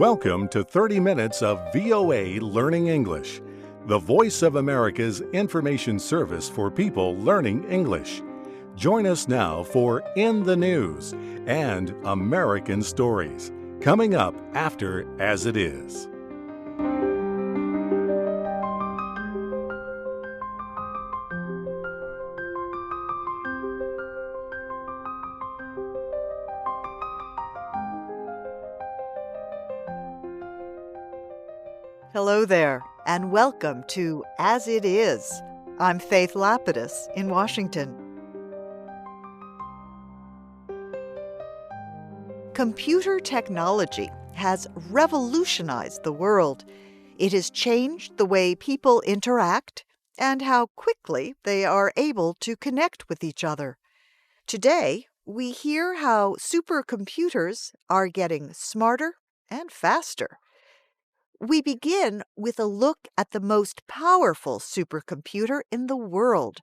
Welcome to 30 minutes of VOA Learning English, the voice of America's information service for people learning English. Join us now for In the News and American Stories, coming up after As It Is. Hello there, and welcome to As It Is. I'm Faith Lapidus in Washington. Computer technology has revolutionized the world. It has changed the way people interact and how quickly they are able to connect with each other. Today, we hear how supercomputers are getting smarter and faster. We begin with a look at the most powerful supercomputer in the world.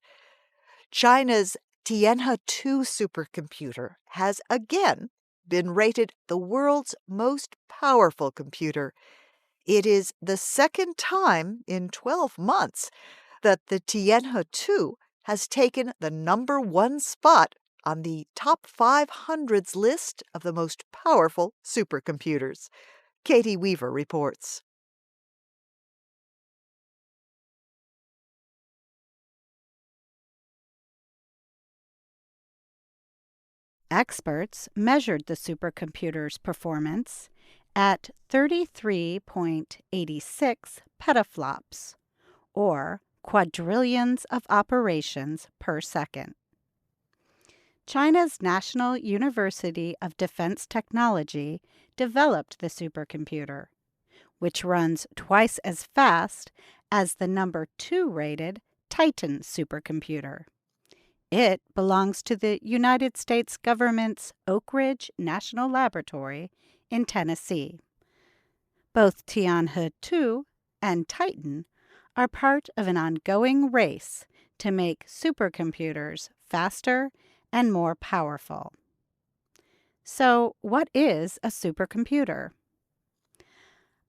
China's Tianhe-2 supercomputer has again been rated the world's most powerful computer. It is the second time in 12 months that the Tianhe-2 has taken the number one spot on the top 500's list of the most powerful supercomputers. Katie Weaver reports. Experts measured the supercomputer's performance at 33.86 petaflops, or quadrillions of operations per second. China's National University of Defense Technology developed the supercomputer, which runs twice as fast as the number 2 rated Titan supercomputer. It belongs to the United States government's Oak Ridge National Laboratory in Tennessee. Both Tianhe-2 and Titan are part of an ongoing race to make supercomputers faster and more powerful. So, what is a supercomputer?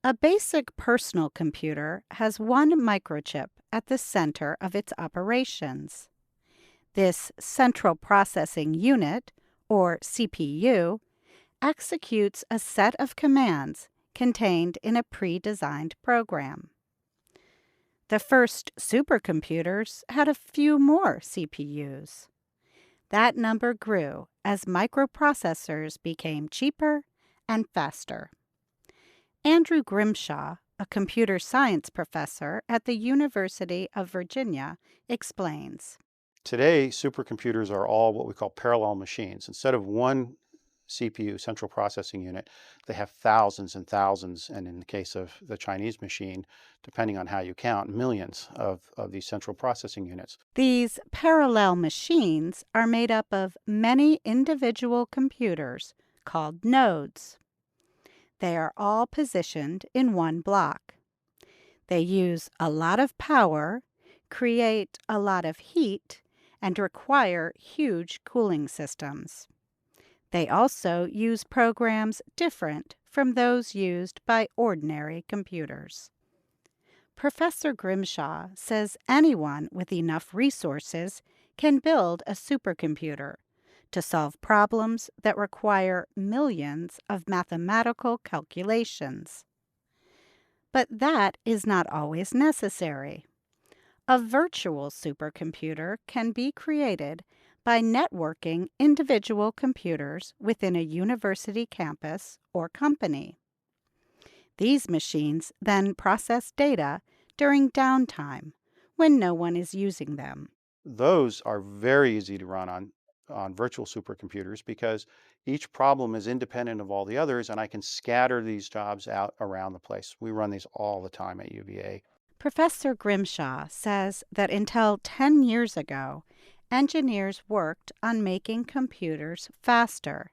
A basic personal computer has one microchip at the center of its operations. This central processing unit, or CPU, executes a set of commands contained in a pre-designed program. The first supercomputers had a few more CPUs. That number grew as microprocessors became cheaper and faster. Andrew Grimshaw, a computer science professor at the University of Virginia, explains. Today, supercomputers are all what we call parallel machines. Instead of one CPU, central processing unit, they have thousands and thousands, and in the case of the Chinese machine, depending on how you count, millions of these central processing units. These parallel machines are made up of many individual computers called nodes. They are all positioned in one block. They use a lot of power, create a lot of heat, and require huge cooling systems. They also use programs different from those used by ordinary computers. Professor Grimshaw says anyone with enough resources can build a supercomputer to solve problems that require millions of mathematical calculations. But that is not always necessary. A virtual supercomputer can be created by networking individual computers within a university campus or company. These machines then process data during downtime when no one is using them. Those are very easy to run on virtual supercomputers because each problem is independent of all the others, and I can scatter these jobs out around the place. We run these all the time at UVA. Professor Grimshaw says that until 10 years ago, engineers worked on making computers faster.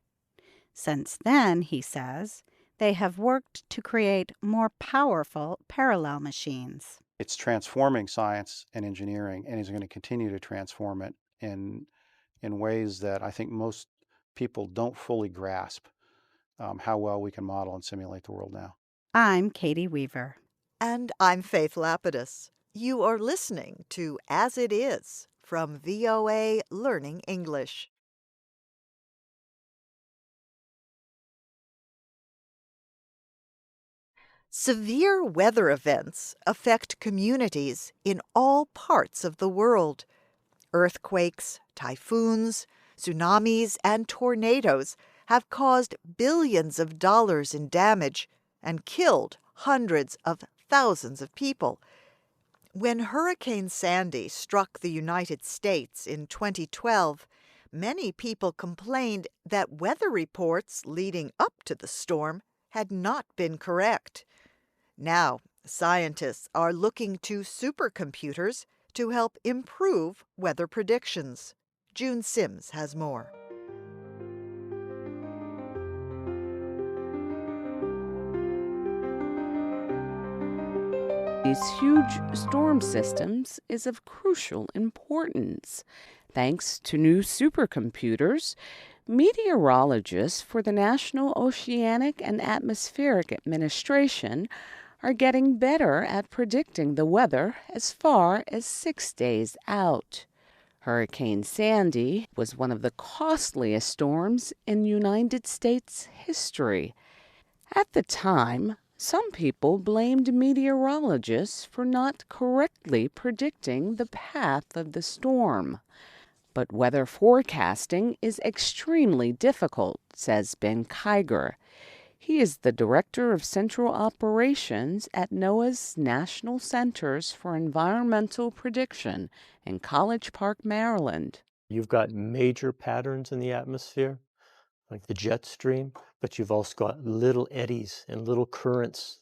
Since then, he says, they have worked to create more powerful parallel machines. It's transforming science and engineering, and is going to continue to transform it in ways that I think most people don't fully grasp how well we can model and simulate the world now. I'm Katie Weaver. And I'm Faith Lapidus. You are listening to As It Is from VOA Learning English. Severe weather events affect communities in all parts of the world. Earthquakes, typhoons, tsunamis, and tornadoes have caused billions of dollars in damage and killed hundreds of thousands of people. When Hurricane Sandy struck the United States in 2012, many people complained that weather reports leading up to the storm had not been correct. Now, scientists are looking to supercomputers to help improve weather predictions. June Sims has more. These huge storm systems is of crucial importance. Thanks to new supercomputers, meteorologists for the National Oceanic and Atmospheric Administration are getting better at predicting the weather as far as 6 days out. Hurricane Sandy was one of the costliest storms in United States history. At the time, some people blamed meteorologists for not correctly predicting the path of the storm. But weather forecasting is extremely difficult, says Ben Kiger. He is the Director of Central Operations at NOAA's National Centers for Environmental Prediction in College Park, Maryland. You've got major patterns in the atmosphere, like the jet stream, but you've also got little eddies and little currents,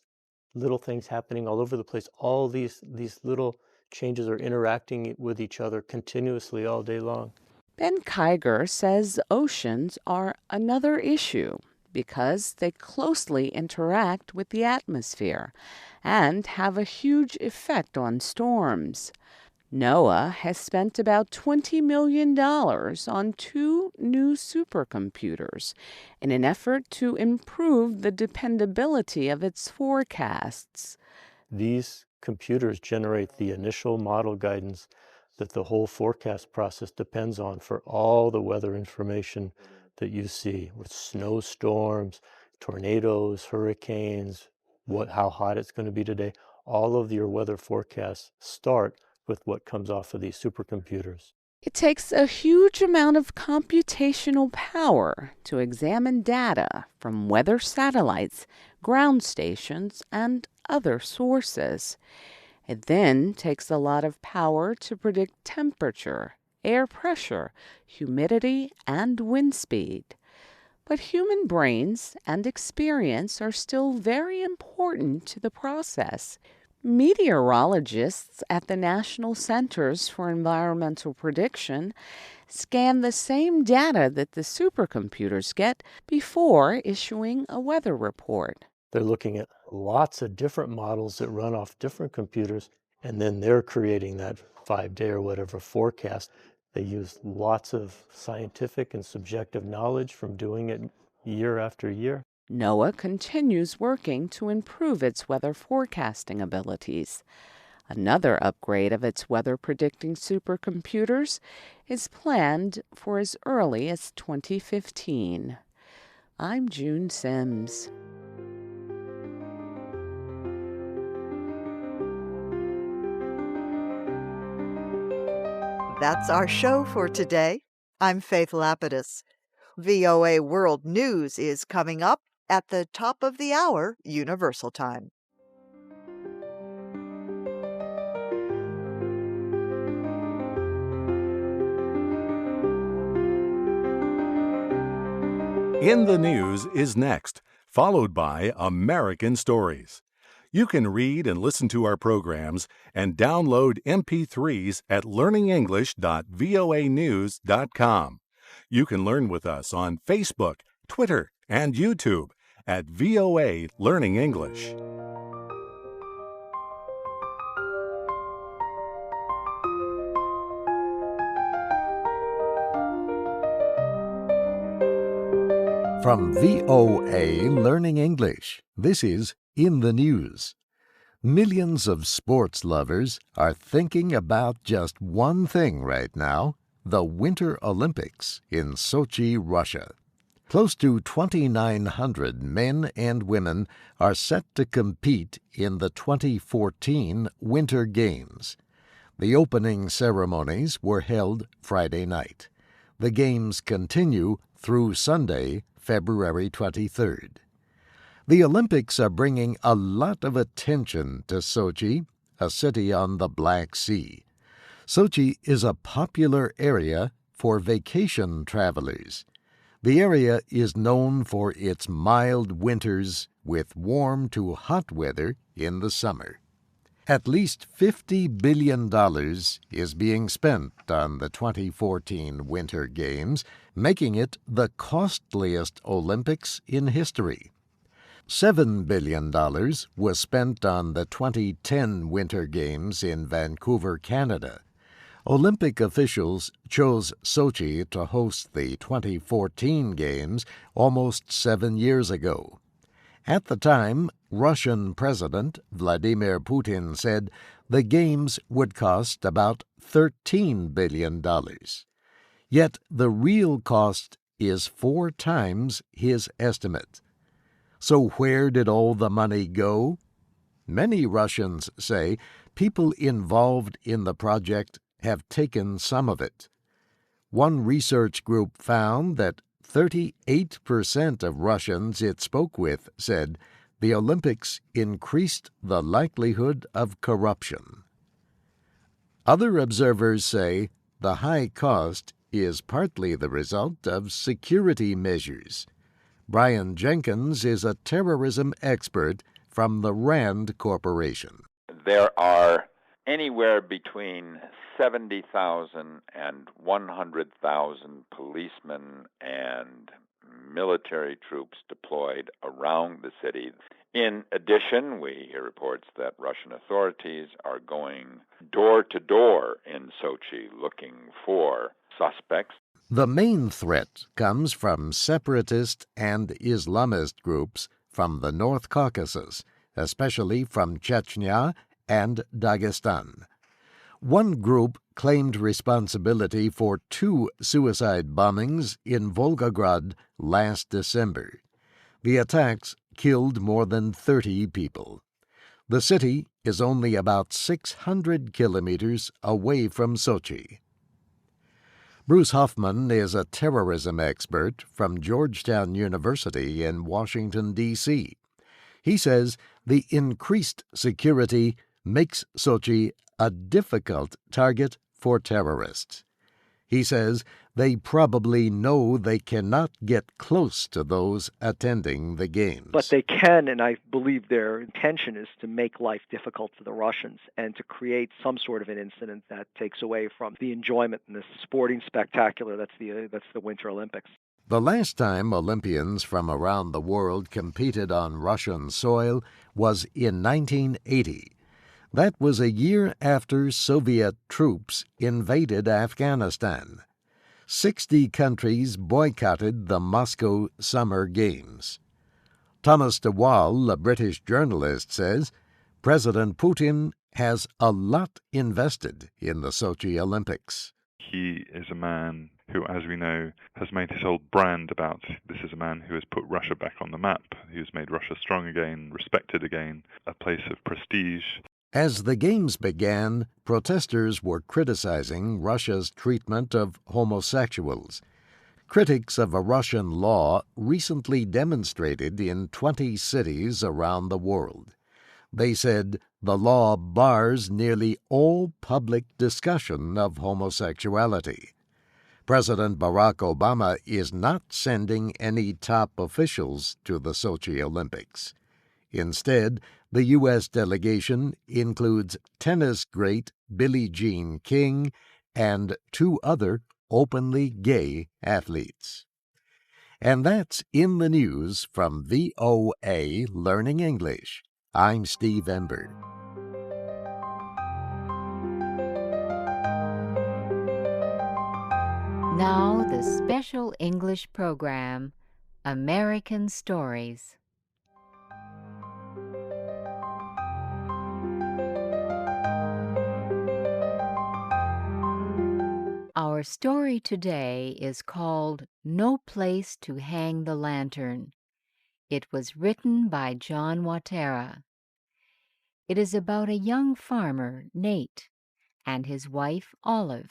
little things happening all over the place. All these little changes are interacting with each other continuously all day long. Ben Kiger says oceans are another issue because they closely interact with the atmosphere and have a huge effect on storms. NOAA has spent about $20 million on 2 new supercomputers in an effort to improve the dependability of its forecasts. These computers generate the initial model guidance that the whole forecast process depends on for all the weather information that you see with snowstorms, tornadoes, hurricanes, how hot it's going to be today. All of your weather forecasts start with what comes off of these supercomputers. It takes a huge amount of computational power to examine data from weather satellites, ground stations, and other sources. It then takes a lot of power to predict temperature, air pressure, humidity, and wind speed. But human brains and experience are still very important to the process. Meteorologists at the National Centers for Environmental Prediction scan the same data that the supercomputers get before issuing a weather report. They're looking at lots of different models that run off different computers, and then they're creating that 5-day or whatever forecast. They use lots of scientific and subjective knowledge from doing it year after year. NOAA continues working to improve its weather forecasting abilities. Another upgrade of its weather predicting supercomputers is planned for as early as 2015. I'm June Sims. That's our show for today. I'm Faith Lapidus. VOA World News is coming up at the top of the hour Universal Time. In the News is next, followed by American Stories. You can read and listen to our programs and download MP3s at learningenglish.voanews.com. You can learn with us on Facebook, Twitter, and YouTube at VOA Learning English. From VOA Learning English, this is in the news. Millions of sports lovers are thinking about just one thing right now: the Winter Olympics in Sochi, Russia. Close to 2,900 men and women are set to compete in the 2014 Winter Games. The opening ceremonies were held Friday night. The Games continue through Sunday, February 23rd. The Olympics are bringing a lot of attention to Sochi, a city on the Black Sea. Sochi is a popular area for vacation travelers. The area is known for its mild winters with warm to hot weather in the summer. At least $50 billion is being spent on the 2014 Winter Games, making it the costliest Olympics in history. $7 billion was spent on the 2010 Winter Games in Vancouver, Canada. Olympic officials chose Sochi to host the 2014 Games almost 7 years ago. At the time, Russian President Vladimir Putin said the Games would cost about $13 billion. Yet the real cost is 4 times his estimate. So where did all the money go? Many Russians say people involved in the project have taken some of it. One research group found that 38% of Russians it spoke with said the Olympics increased the likelihood of corruption. Other observers say the high cost is partly the result of security measures. Brian Jenkins is a terrorism expert from the RAND Corporation. There are anywhere between 70,000 and 100,000 policemen and military troops deployed around the city. In addition, we hear reports that Russian authorities are going door to door in Sochi looking for suspects. The main threat comes from separatist and Islamist groups from the North Caucasus, especially from Chechnya and Dagestan. One group claimed responsibility for 2 suicide bombings in Volgograd last December. The attacks killed more than 30 people. The city is only about 600 kilometers away from Sochi. Bruce Hoffman is a terrorism expert from Georgetown University in Washington, D.C. He says the increased security makes Sochi a difficult target for terrorists. He says they probably know they cannot get close to those attending the games. But they can, and I believe their intention is to make life difficult for the Russians and to create some sort of an incident that takes away from the enjoyment and the sporting spectacular that's the Winter Olympics. The last time Olympians from around the world competed on Russian soil was in 1980. That was a year after Soviet troops invaded Afghanistan. 60 countries boycotted the Moscow Summer Games. Thomas de Waal, a British journalist, says President Putin has a lot invested in the Sochi Olympics. He is a man who, as we know, has made his whole brand about this is a man who has put Russia back on the map, who's made Russia strong again, respected again, a place of prestige. As the Games began, protesters were criticizing Russia's treatment of homosexuals. Critics of a Russian law recently demonstrated in 20 cities around the world. They said the law bars nearly all public discussion of homosexuality. President Barack Obama is not sending any top officials to the Sochi Olympics. Instead, the U.S. delegation includes tennis great Billie Jean King and 2 other openly gay athletes. And that's In the News from VOA Learning English. I'm Steve Ember. Now the special English program, American Stories. Our story today is called No Place to Hang the Lantern. It was written by John Watera. It is about a young farmer, Nate, and his wife, Olive,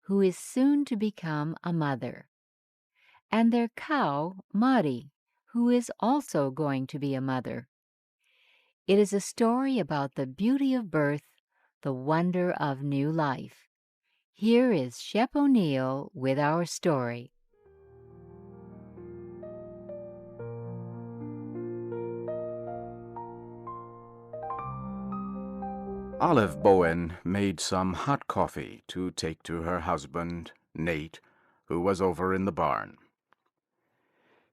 who is soon to become a mother, and their cow, Maudie, who is also going to be a mother. It is a story about the beauty of birth, the wonder of new life. Here is Shep O'Neill with our story. Olive Bowen made some hot coffee to take to her husband, Nate, who was over in the barn.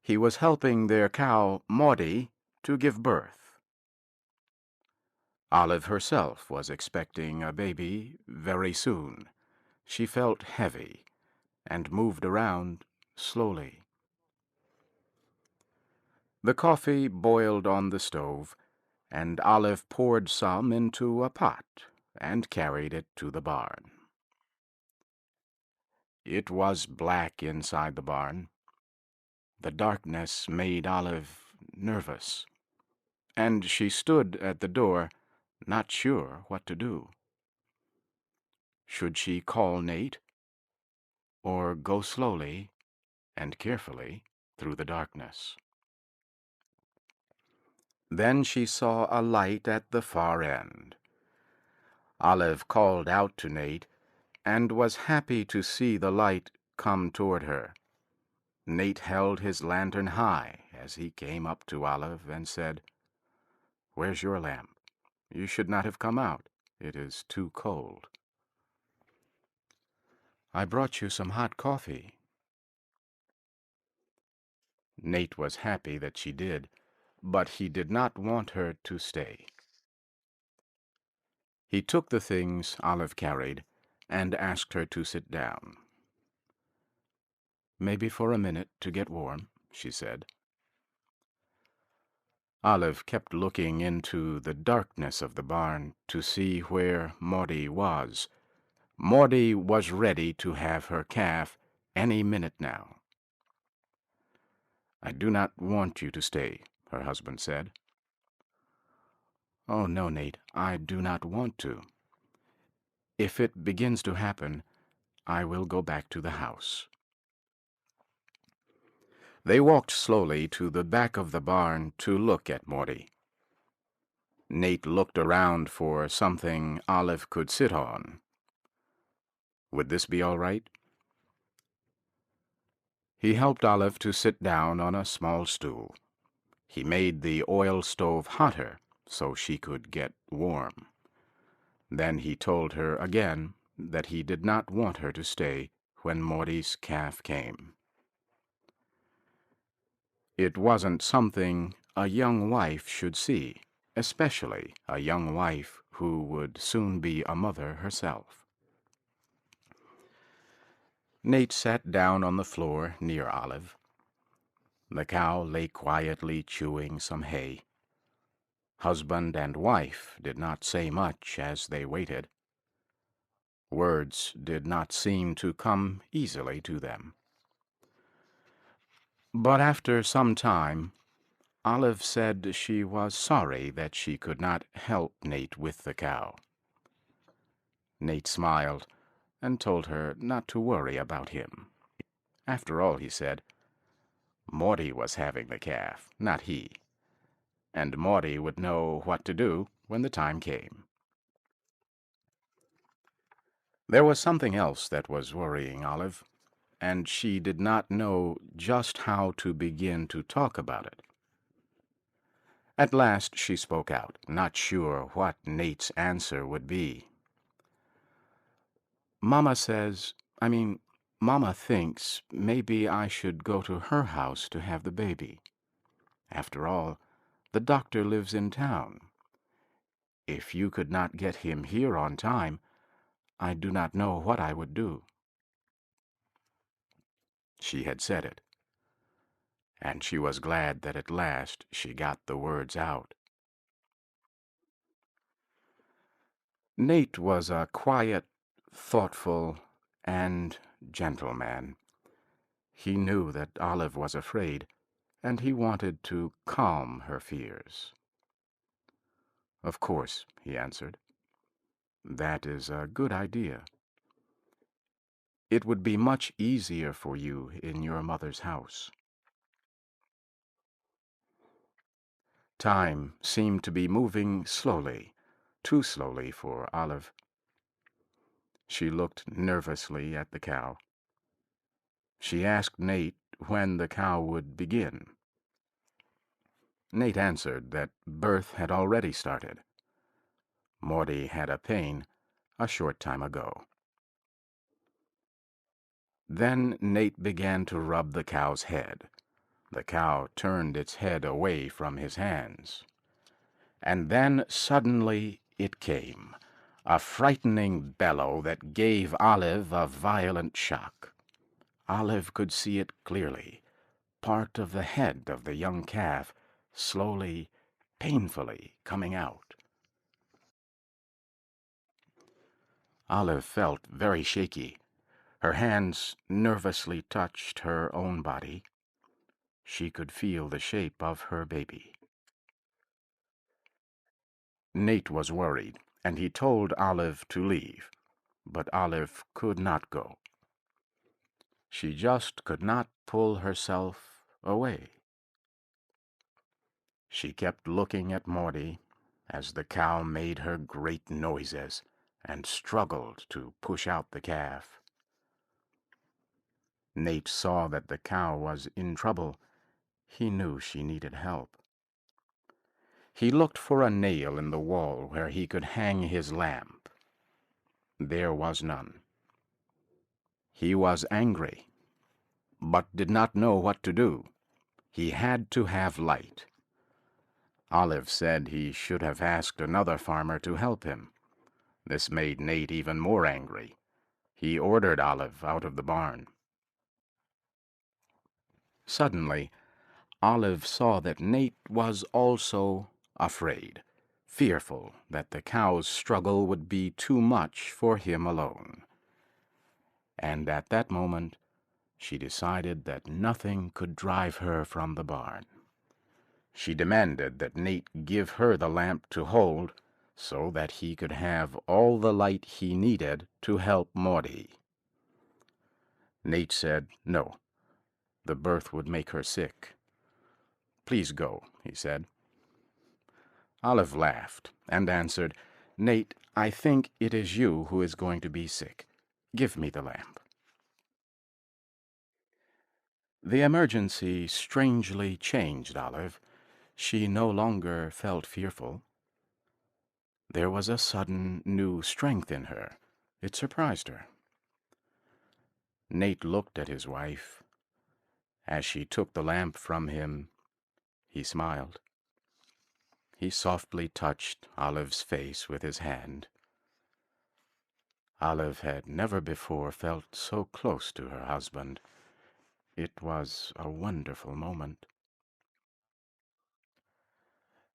He was helping their cow, Maudie, to give birth. Olive herself was expecting a baby very soon. She felt heavy and moved around slowly. The coffee boiled on the stove, and Olive poured some into a pot and carried it to the barn. It was black inside the barn. The darkness made Olive nervous, and she stood at the door, not sure what to do. Should she call Nate, or go slowly and carefully through the darkness? Then she saw a light at the far end. Olive called out to Nate, and was happy to see the light come toward her. Nate held his lantern high as he came up to Olive and said, "Where's your lamp? You should not have come out. It is too cold." "I brought you some hot coffee." Nate was happy that she did, but he did not want her to stay. He took the things Olive carried and asked her to sit down. "Maybe for a minute to get warm," she said. Olive kept looking into the darkness of the barn to see where Maudie was. Maudie was ready to have her calf any minute now. "I do not want you to stay," her husband said. "Oh, no, Nate, I do not want to. If it begins to happen, I will go back to the house." They walked slowly to the back of the barn to look at Maudie. Nate looked around for something Olive could sit on. Would this be all right? He helped Olive to sit down on a small stool. He made the oil stove hotter so she could get warm. Then he told her again that he did not want her to stay when Maudie's calf came. It wasn't something a young wife should see, especially a young wife who would soon be a mother herself. Nate sat down on the floor near Olive. The cow lay quietly chewing some hay. Husband and wife did not say much as they waited. Words did not seem to come easily to them. But after some time, Olive said she was sorry that she could not help Nate with the cow. Nate smiled and told her not to worry about him. After all, he said, Maudie was having the calf, not he, and Maudie would know what to do when the time came. There was something else that was worrying Olive, and she did not know just how to begin to talk about it. At last she spoke out, not sure what Nate's answer would be. Mama thinks maybe I should go to her house to have the baby. After all, the doctor lives in town. If you could not get him here on time, I do not know what I would do." She had said it, and she was glad that at last she got the words out. Nate was a quiet, thoughtful, and gentle man. He knew that Olive was afraid, and he wanted to calm her fears. "Of course," he answered. "That is a good idea. It would be much easier for you in your mother's house." Time seemed to be moving slowly, too slowly for Olive. She looked nervously at the cow. She asked Nate when the cow would begin. Nate answered that birth had already started. Morty had a pain a short time ago. Then Nate began to rub the cow's head. The cow turned its head away from his hands. And then suddenly it came, a frightening bellow that gave Olive a violent shock. Olive could see it clearly, part of the head of the young calf slowly, painfully coming out. Olive felt very shaky. Her hands nervously touched her own body. She could feel the shape of her baby. Nate was worried, and he told Olive to leave, but Olive could not go. She just could not pull herself away. She kept looking at Morty as the cow made her great noises and struggled to push out the calf. Nate saw that the cow was in trouble. He knew she needed help. He looked for a nail in the wall where he could hang his lamp. There was none. He was angry, but did not know what to do. He had to have light. Olive said he should have asked another farmer to help him. This made Nate even more angry. He ordered Olive out of the barn. Suddenly, Olive saw that Nate was also afraid, fearful that the cow's struggle would be too much for him alone. And at that moment, she decided that nothing could drive her from the barn. She demanded that Nate give her the lamp to hold so that he could have all the light he needed to help Morty. Nate said no. The birth would make her sick. "Please go," he said. Olive laughed and answered, "Nate, I think it is you who is going to be sick. Give me the lamp." The emergency strangely changed Olive. She no longer felt fearful. There was a sudden new strength in her. It surprised her. Nate looked at his wife. As she took the lamp from him, he smiled. He softly touched Olive's face with his hand. Olive had never before felt so close to her husband. It was a wonderful moment.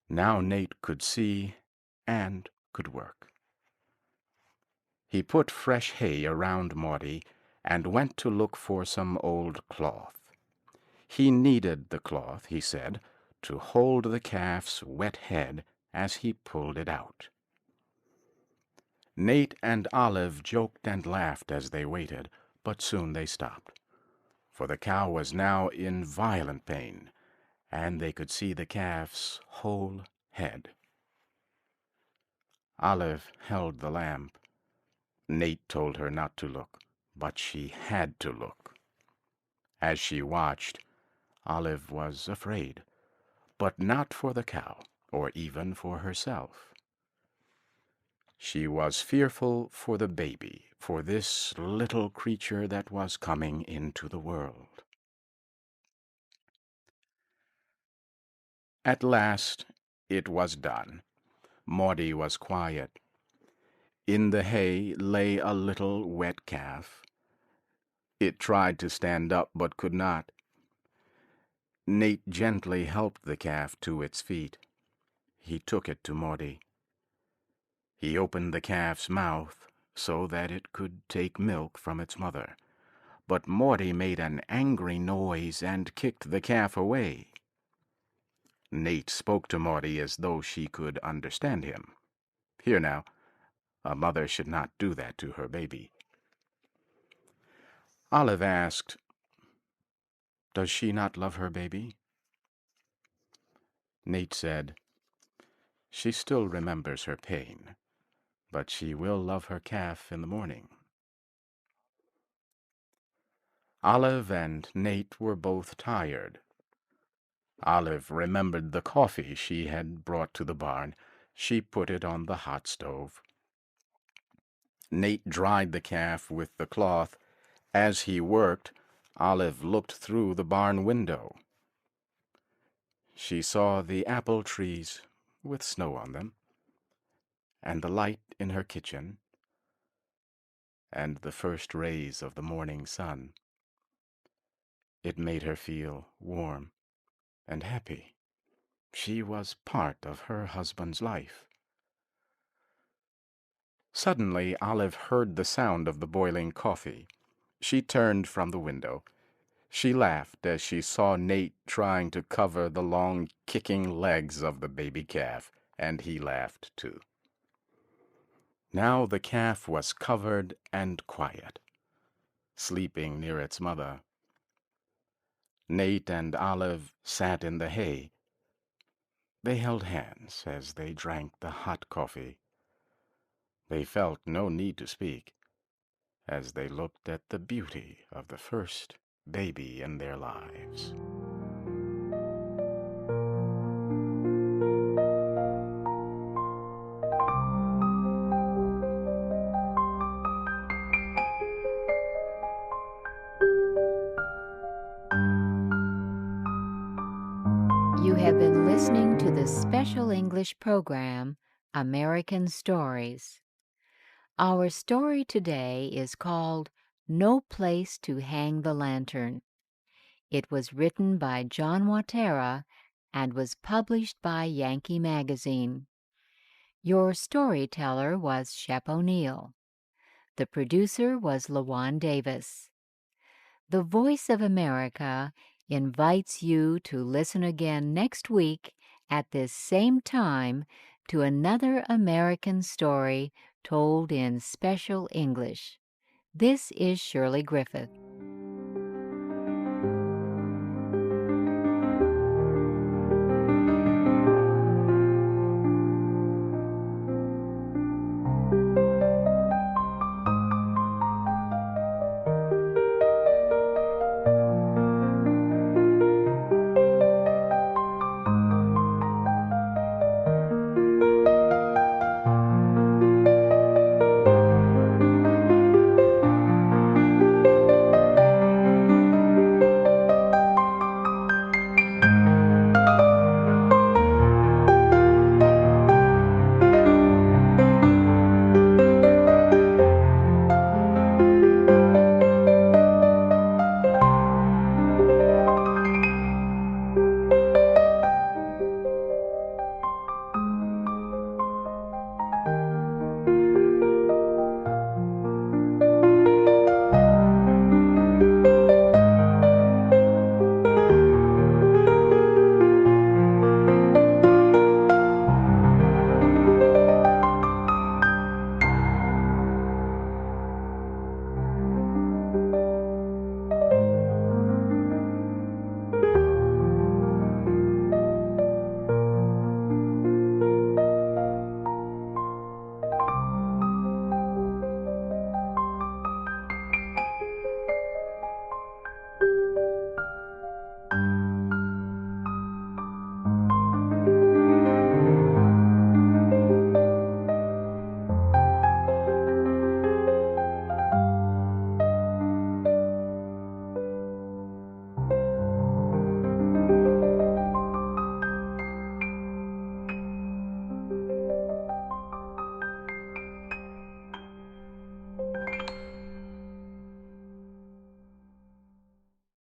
Now Nate could see and could work. He put fresh hay around Morty and went to look for some old cloth. He needed the cloth, he said, to hold the calf's wet head as he pulled it out. Nate and Olive joked and laughed as they waited, but soon they stopped, for the cow was now in violent pain, and they could see the calf's whole head. Olive held the lamp. Nate told her not to look, but she had to look. As she watched, Olive was afraid, but not for the cow, or even for herself. She was fearful for the baby, for this little creature that was coming into the world. At last it was done. Morty was quiet. In the hay lay a little wet calf. It tried to stand up but could not. Nate gently helped the calf to its feet. He took it to Morty. He opened the calf's mouth so that it could take milk from its mother, but Morty made an angry noise and kicked the calf away. Nate spoke to Morty as though she could understand him. Here now, a mother should not do that to her baby. Olive asked, "Does she not love her baby?" Nate said, "She still remembers her pain, but she will love her calf in the morning." Olive and Nate were both tired. Olive remembered the coffee she had brought to the barn. She put it on the hot stove. Nate dried the calf with the cloth. As he worked, Olive looked through the barn window. She saw the apple trees with snow on them, and the light in her kitchen, and the first rays of the morning sun. It made her feel warm and happy. She was part of her husband's life. Suddenly, Olive heard the sound of the boiling coffee. She turned from the window. She laughed as she saw Nate trying to cover the long, kicking legs of the baby calf, and he laughed too. Now the calf was covered and quiet, sleeping near its mother. Nate and Olive sat in the hay. They held hands as they drank the hot coffee. They felt no need to speak as they looked at the beauty of the first baby in their lives. You have been listening to the special English program, American Stories. Our story today is called No Place to Hang the Lantern. It was written by John Watera and was published by Yankee Magazine. Your storyteller was Shep O'Neill. The producer was LaJuan Davis. The Voice of America invites you to listen again next week at this same time to another American story told in special English. This is Shirley Griffith.